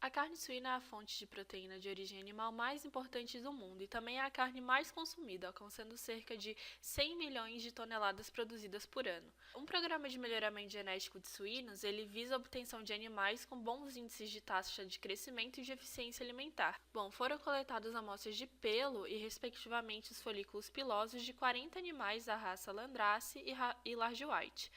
A carne suína é a fonte de proteína de origem animal mais importante do mundo e também é a carne mais consumida, alcançando cerca de 100 milhões de toneladas produzidas por ano. Um programa de melhoramento genético de suínos, ele visa a obtenção de animais com bons índices de taxa de crescimento e de eficiência alimentar. Foram coletadas amostras de pelo e, respectivamente, os folículos pilosos de 40 animais da raça Landrace e Large White.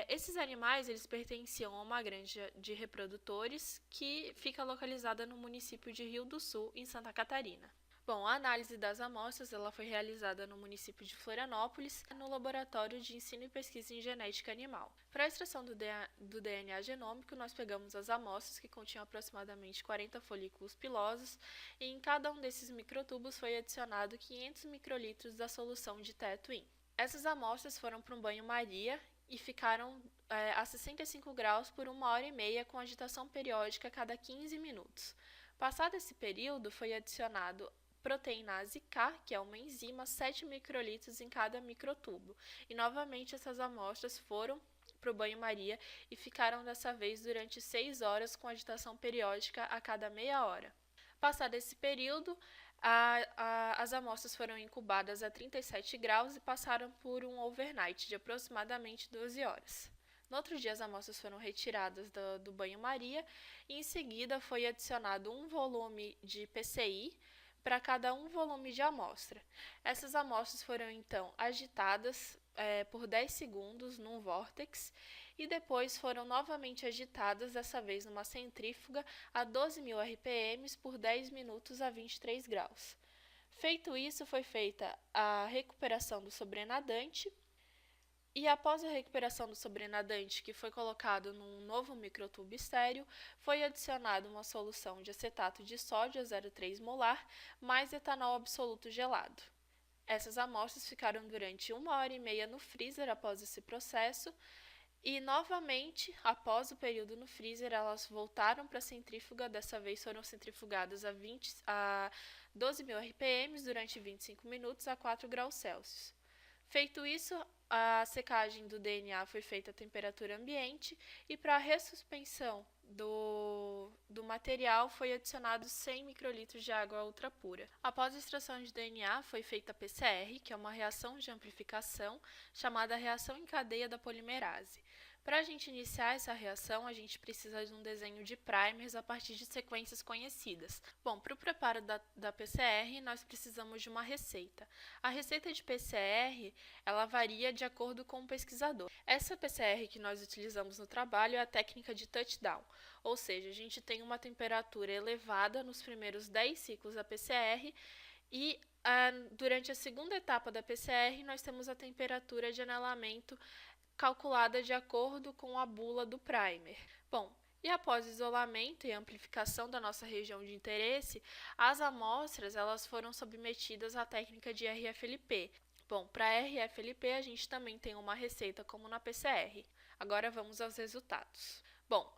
Esses animais eles pertenciam a uma granja de reprodutores que fica localizada no município de Rio do Sul, em Santa Catarina. A análise das amostras ela foi realizada no município de Florianópolis, no Laboratório de Ensino e Pesquisa em Genética Animal. Para a extração do DNA genômico, nós pegamos as amostras que continham aproximadamente 40 folículos pilosos e em cada um desses microtubos foi adicionado 500 microlitros da solução de Tetuin. Essas amostras foram para um banho-maria e ficaram a 65 graus por 1h30 com agitação periódica a cada 15 minutos. Passado esse período, foi adicionado proteinase K, que é uma enzima, 7 microlitros em cada microtubo. E novamente essas amostras foram para o banho-maria e ficaram dessa vez durante 6 horas com agitação periódica a cada meia hora. Passado esse período, as amostras foram incubadas a 37 graus e passaram por um overnight de aproximadamente 12 horas. No outro dia, as amostras foram retiradas do banho-maria e, em seguida, foi adicionado um volume de PCI para cada um volume de amostra. Essas amostras foram, então, agitadas por 10 segundos num vórtex e depois foram novamente agitadas, dessa vez numa centrífuga a 12.000 RPM por 10 minutos a 23 graus. Feito isso, foi feita a recuperação do sobrenadante e após a recuperação do sobrenadante, que foi colocado num novo microtubo estéreo, foi adicionada uma solução de acetato de sódio a 0,3 molar mais etanol absoluto gelado. Essas amostras ficaram durante 1h30 no freezer após esse processo e, novamente, após o período no freezer, elas voltaram para a centrífuga. Dessa vez foram centrifugadas a 12.000 RPM durante 25 minutos a 4 graus Celsius. Feito isso, a secagem do DNA foi feita a temperatura ambiente e para a ressuspensão do material foi adicionado 100 microlitros de água ultrapura. Após a extração de DNA, foi feita a PCR, que é uma reação de amplificação chamada reação em cadeia da polimerase. Para a gente iniciar essa reação, a gente precisa de um desenho de primers a partir de sequências conhecidas. Para o preparo da PCR, nós precisamos de uma receita. A receita de PCR, ela varia de acordo com o pesquisador. Essa PCR que nós utilizamos no trabalho é a técnica de touchdown, ou seja, a gente tem uma temperatura elevada nos primeiros 10 ciclos da PCR e durante a segunda etapa da PCR, nós temos a temperatura de anelamento calculada de acordo com a bula do primer. E após o isolamento e amplificação da nossa região de interesse, as amostras elas foram submetidas à técnica de RFLP. Para RFLP a gente também tem uma receita como na PCR. Agora vamos aos resultados.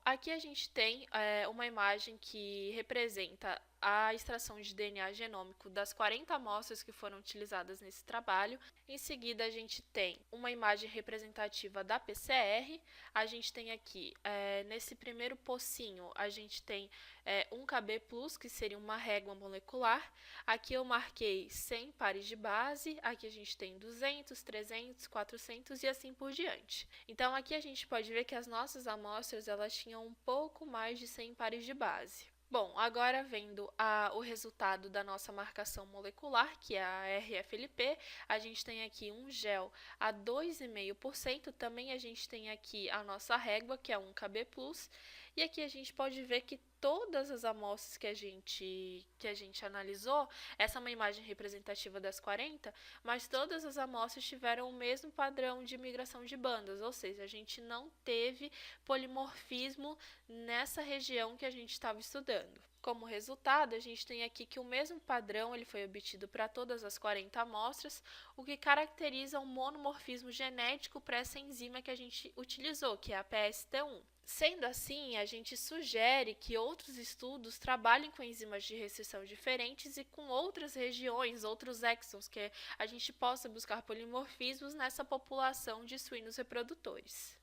Aqui a gente tem uma imagem que representa a extração de DNA genômico das 40 amostras que foram utilizadas nesse trabalho. Em seguida, a gente tem uma imagem representativa da PCR. A gente tem aqui, nesse primeiro pocinho, a gente tem 1Kb+, que seria uma régua molecular. Aqui eu marquei 100 pares de base, aqui a gente tem 200, 300, 400 e assim por diante. Então, aqui a gente pode ver que as nossas amostras elas tinham um pouco mais de 100 pares de base. Agora vendo o resultado da nossa marcação molecular, que é a RFLP, a gente tem aqui um gel a 2,5%, também a gente tem aqui a nossa régua, que é 1Kb+, e aqui a gente pode ver que todas as amostras que a gente analisou, essa é uma imagem representativa das 40, mas todas as amostras tiveram o mesmo padrão de migração de bandas, ou seja, a gente não teve polimorfismo nessa região que a gente estava estudando. Como resultado, a gente tem aqui que o mesmo padrão ele foi obtido para todas as 40 amostras, o que caracteriza um monomorfismo genético para essa enzima que a gente utilizou, que é a PST1. Sendo assim, a gente sugere que outros estudos trabalhem com enzimas de restrição diferentes e com outras regiões, outros exons, que a gente possa buscar polimorfismos nessa população de suínos reprodutores.